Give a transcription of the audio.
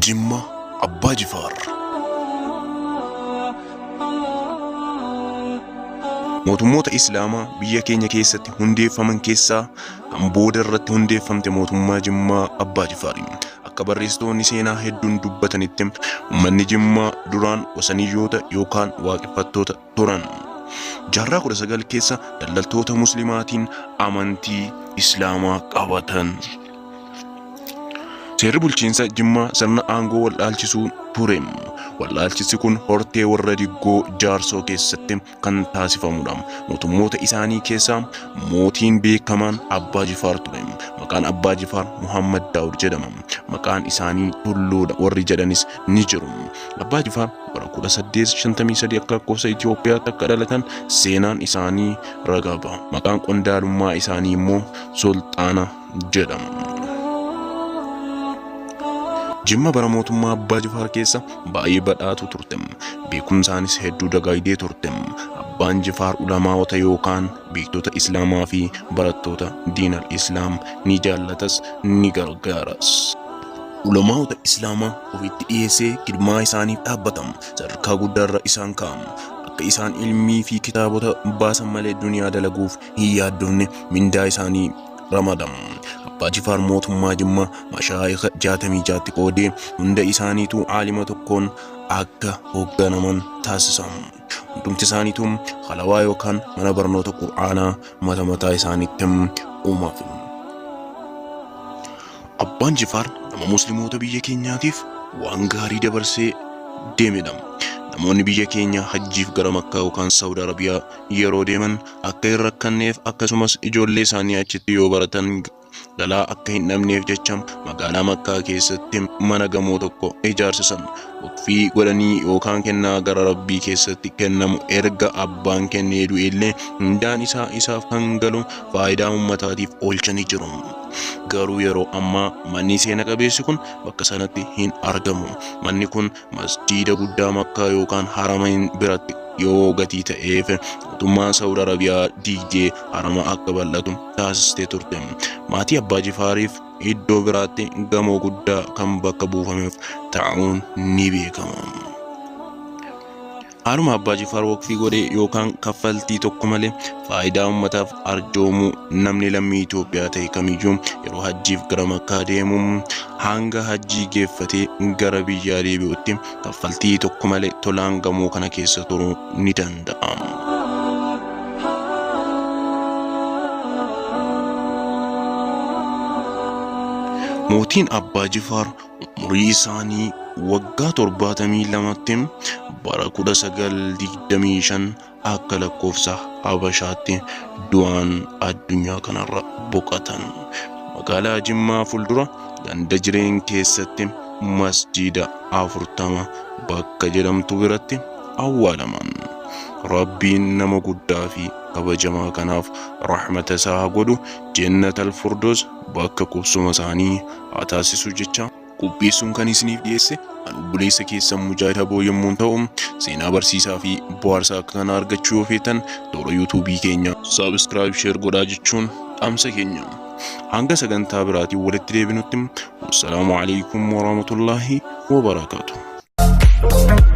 Jimma Abbaa Jifar. Mootummoota Islaamaa biyya keenya keessatti hundeeffaman keessaa kan booda irratti hundeeffamte mootummaa Jimmaa Abbaa Jifaari. Akka barreessitoonni seenaa hedduun dubbatanitti uummanni Jimmaa duraan wasaniyyoota yookaan waaqeffattoota turan. Jaarraa 19 keessa daldaltoota muslimaatiin amantii Islaamaa qabatan. Seerri bulchiinsa Jimmaa sirna aangoo waldhaalchisuu ture. Waldhaalchisi kun hortee warra diggoo jaarsoo keessatti kan taasifamudha. Mootummoota isaanii keessaa mootiin beekamaan Abbaa Jifar ture. Maqaan Abbaa Jifar Muhammad Daawud jedhama. Maqaan isaanii Tulluudha warri jedhanis ni jiru. Abbaa Jifar bara 1853 akka lakkoofsa Itoophiyaatti akka dhalatan seenaan isaanii ragaa baha. Maqaan qondaalummaa isaanii immoo Sulxaana jedhama. Jimma bara mootummaa Abbaa Jifar keessa baay'ee badhaatu turte. Beekumsaanis hedduu dagaagdee turte. Abbaan Jifar ulamaawota yookaan beektota Islaamaa fi barattoota diinal Islaam ni jaallatas ni gargaaras. Ulamaawota Islaamaa ofitti dhiyeessee kidmaa isaaniif dhaabbatan sadarkaa guddaarra isaan kaa'am. Akka isaan ilmii fi kitaabota baasan malee duniyaa dalaguuf hin yaaddofne mindaa isaanii ramadam. Abbaa Jifar mootummaa Jimmaa mashaayikha 66 qoodee hunda isaaniitu aalima tokkoon akka hoogganaman taasisan. Hundumti isaaniitu halawaa yookaan mana barnoota Qur'aanaa mata mataa isaaniitti uumaaf. Abbaan Jifar nama musliimoota biyya keenyaatiif waan gaarii dabarsee deemedha. Namoonni biyya keenya hajjiif gara Makkaa yookaan Saudi Arabiyaa yeroo deeman akka hin rakkanneef akkasumas ijoollee isaanii achitti yoo baratan galaa akka hin dhabneef jecha magaalaa Makkaa keessatti mana gamoo tokko ijaarsisan. Waqfii godhanii yookaan kennaa gara Rabbii keessatti kennamu erga abbaan kennee du'e illee hundaan isaaf kan galu faayidaa uummataatiif oolchanii jiru. Garuu yeroo ammaa manni seena qabeessi kun bakka sanatti hin argamu. Manni kun masjiida guddaa Makkaa yookaan haramain biratti yoo gatii ta'eef mootummaan Saudi Arabiyaa diigdee harama akka bal'atu taasistee turte. Maatii Abbaa Jifariif iddoo biraatti gamoo guddaa kan bakka buufameef ta'uun ni beekama. Haaluma Abbaa Jifar waqfii godhee yookaan kaffaltii tokko malee faayidaa uummataaf arjoomuu namni lammii Itoophiyaa ta'e kamiyyuu yeroo hajjiif gara Makkaa deemu hanga hajjii geeffatee gara biyyaa deebi'utti kaffaltii tokko malee tolaan gamoo kana keessa turuu ni danda'a. Mootiin Abbaa Jifar umurii isaanii waggaa 72tti bara 1925 akka lakkoofsa Habashaatti du'aan addunyaa kanarra boqotan. Magaalaa Jimmaa fuuldura ganda jireen keessatti masjiida 40 bakka jedhamtu biratti awwaalaman. Rabbiin nama guddaa fi kabajamaa kanaaf rahmata isaa godhu jannatal firdaus bakka qubsuma isaanii haa taasisu jecha qopheessuun kan isiniif dhiyeesse obboleessa keessan Mujaahid Aboo yommuu ta'u, seenaa barsiisaa fi bohaarsaa akka kana argachuu yoo feetan toora yuutuubii keenya subscribe share godhaa jechuun dhaamsa keenya. Hanga sagantaa biraatiin walitti deebinutti assalaamu alaykum wa rahmatullaahi wa barakaatuh.